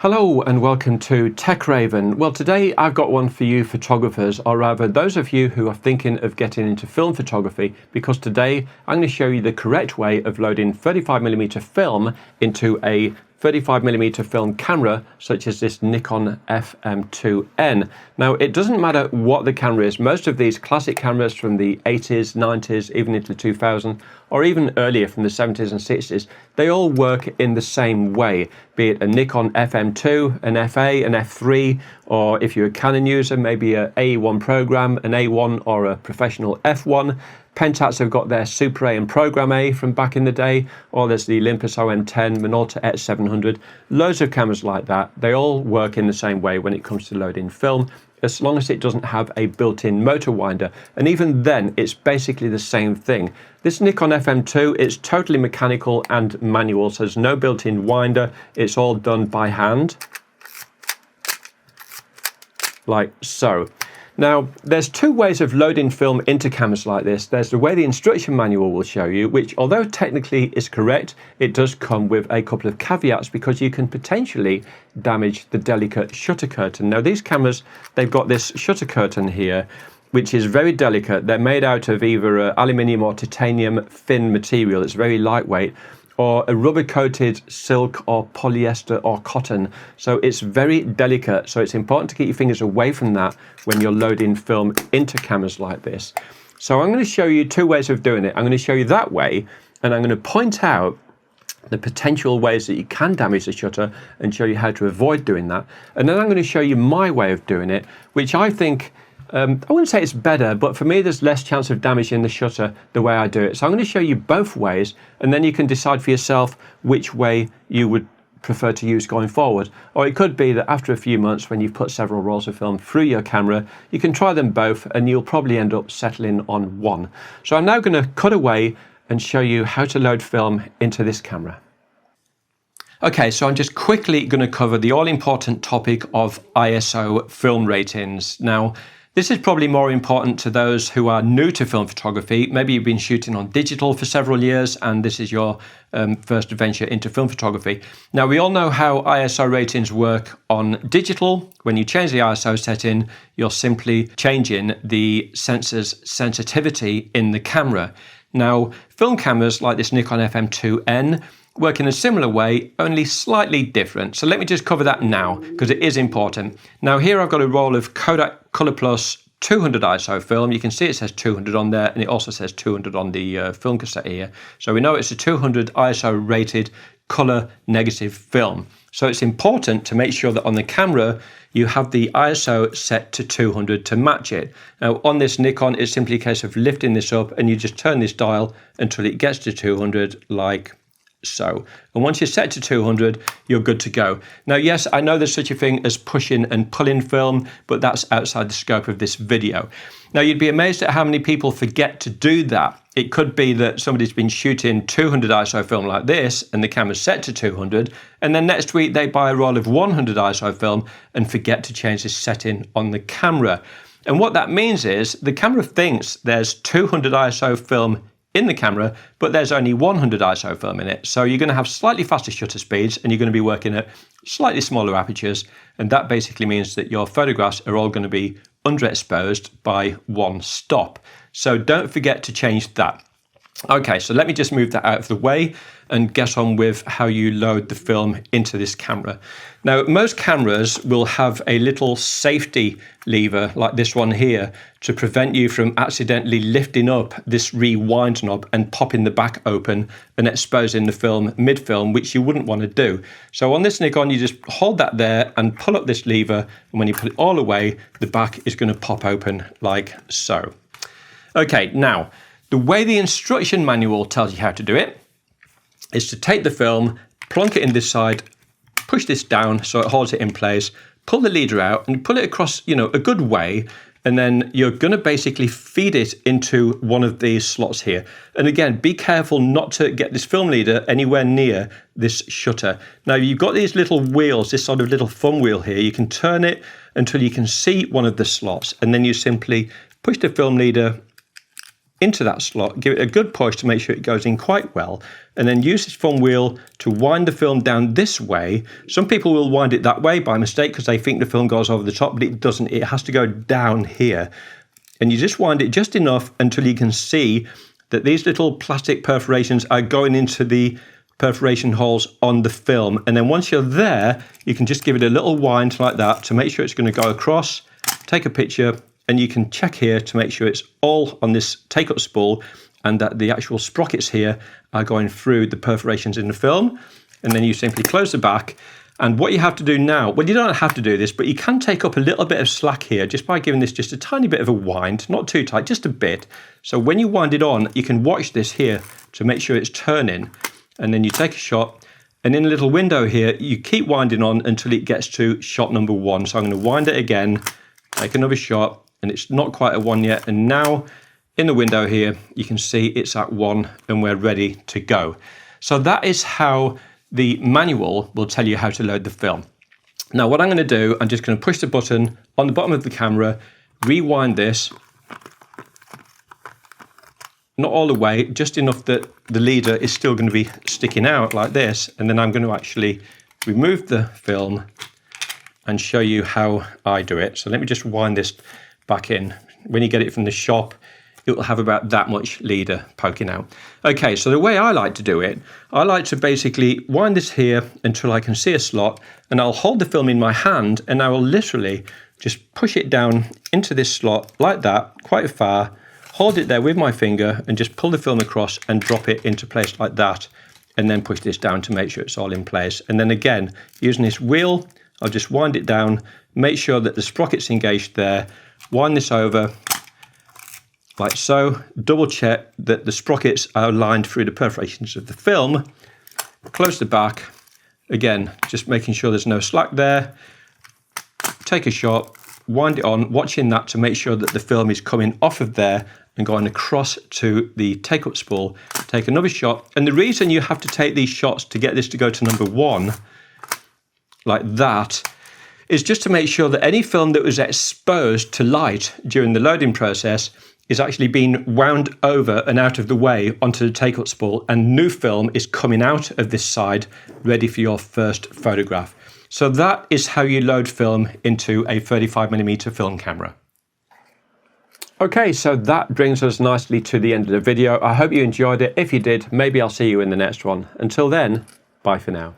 Hello and welcome to TechRaven. Well, today I've got one for you photographers, or rather those of you who are thinking of getting into film photography, because today I'm going to show you the correct way of loading 35mm film into a 35mm film camera such as this Nikon FM2N. Now, it doesn't matter what the camera is. Most of these classic cameras from the 80s, 90s, even into 2000, or even earlier from the 70s and 60s, they all work in the same way, be it a Nikon FM2, an FA, an F3, or if you're a Canon user, maybe a AE1 program, an A1 or a professional F1. Pentax have got their Super A and Program A from back in the day, or there's the Olympus OM10, Minolta X700, loads of cameras like that. They all work in the same way when it comes to loading film, as long as it doesn't have a built-in motor winder. And even then, it's basically the same thing. This Nikon FM2, it's totally mechanical and manual, so there's no built-in winder. It's all done by hand, like so. Now, there's two ways of loading film into cameras like this. There's the way the instruction manual will show you, which although technically is correct, it does come with a couple of caveats because you can potentially damage the delicate shutter curtain. Now, these cameras, they've got this shutter curtain here, which is very delicate. They're made out of either aluminium or titanium thin material. It's very lightweight, or a rubber-coated silk or polyester or cotton. So it's very delicate. So it's important to keep your fingers away from that when you're loading film into cameras like this. So I'm going to show you two ways of doing it. I'm going to show you that way, and I'm going to point out the potential ways that you can damage the shutter and show you how to avoid doing that. And then I'm going to show you my way of doing it, which I think I wouldn't say it's better, but for me there's less chance of damaging the shutter the way I do it. So I'm going to show you both ways, and then you can decide for yourself which way you would prefer to use going forward. Or it could be that after a few months, when you've put several rolls of film through your camera, you can try them both and you'll probably end up settling on one. So I'm now going to cut away and show you how to load film into this camera. Okay, so I'm just quickly going to cover the all-important topic of ISO film ratings. Now, this is probably more important to those who are new to film photography. Maybe you've been shooting on digital for several years and this is your first venture into film photography. Now, we all know how ISO ratings work on digital. When you change the ISO setting, you're simply changing the sensor's sensitivity in the camera. Now, film cameras like this Nikon FM2N work in a similar way, only slightly different. So let me just cover that now, because it is important. Now here I've got a roll of Kodak Color Plus 200 ISO film. You can see it says 200 on there, and it also says 200 on the film cassette here. So we know it's a 200 ISO rated color negative film. So it's important to make sure that on the camera, you have the ISO set to 200 to match it. Now on this Nikon, it's simply a case of lifting this up and you just turn this dial until it gets to 200 like so. And once you're set to 200, you're good to go. Now, yes, I know there's such a thing as pushing and pulling film, but that's outside the scope of this video. Now, you'd be amazed at how many people forget to do that. It could be that somebody's been shooting 200 ISO film like this and the camera's set to 200, and then next week they buy a roll of 100 ISO film and forget to change the setting on the camera. And what that means is the camera thinks there's 200 ISO film in the camera, but there's only 100 ISO film in it. So you're going to have slightly faster shutter speeds and you're going to be working at slightly smaller apertures. And that basically means that your photographs are all going to be underexposed by one stop. So don't forget to change that. Okay, so let me just move that out of the way and get on with how you load the film into this camera. Now, most cameras will have a little safety lever like this one here to prevent you from accidentally lifting up this rewind knob and popping the back open and exposing the film mid-film, which you wouldn't want to do. So on this Nikon, you just hold that there and pull up this lever, and when you put it all away, the back is going to pop open like so. Okay, now, the way the instruction manual tells you how to do it is to take the film, plonk it in this side, push this down so it holds it in place, pull the leader out and pull it across, a good way, and then you're going to basically feed it into one of these slots here. And again, be careful not to get this film leader anywhere near this shutter. Now, you've got these little wheels, this sort of little thumb wheel here. You can turn it until you can see one of the slots, and then you simply push the film leader into that slot, give it a good push to make sure it goes in quite well, and then use this film wheel to wind the film down this way. Some people will wind it that way by mistake because they think the film goes over the top, but it doesn't. It has to go down here. And you just wind it just enough until you can see that these little plastic perforations are going into the perforation holes on the film. And then once you're there, you can just give it a little wind like that to make sure it's going to go across, take a picture, and you can check here to make sure it's all on this take-up spool and that the actual sprockets here are going through the perforations in the film. And then you simply close the back. And what you have to do now, well, you don't have to do this, but you can take up a little bit of slack here just by giving this just a tiny bit of a wind, not too tight, just a bit. So when you wind it on, you can watch this here to make sure it's turning. And then you take a shot, and in a little window here, you keep winding on until it gets to shot number 1. So I'm going to wind it again, take another shot, and it's not quite a 1 yet. And now in the window here, you can see it's at 1 and we're ready to go. So that is how the manual will tell you how to load the film. Now what I'm going to do, I'm just going to push the button on the bottom of the camera, rewind this, not all the way, just enough that the leader is still going to be sticking out like this. And then I'm going to actually remove the film and show you how I do it. So let me just wind this back in. When you get it from the shop, it will have about that much leader poking out. Okay, so the way I like to do it, I like to basically wind this here until I can see a slot, and I'll hold the film in my hand and I will literally just push it down into this slot like that, quite far, hold it there with my finger and just pull the film across and drop it into place like that, and then push this down to make sure it's all in place. And then again, using this wheel, I'll just wind it down, make sure that the sprocket's engaged there, wind this over like so, double check that the sprockets are aligned through the perforations of the film, close the back, again, just making sure there's no slack there, take a shot, wind it on, watching that to make sure that the film is coming off of there and going across to the take-up spool, take another shot. And the reason you have to take these shots to get this to go to number 1, like that, is just to make sure that any film that was exposed to light during the loading process is actually being wound over and out of the way onto the take-up spool, and new film is coming out of this side ready for your first photograph. So that is how you load film into a 35mm film camera. Okay, so that brings us nicely to the end of the video. I hope you enjoyed it. If you did, maybe I'll see you in the next one. Until then, bye for now.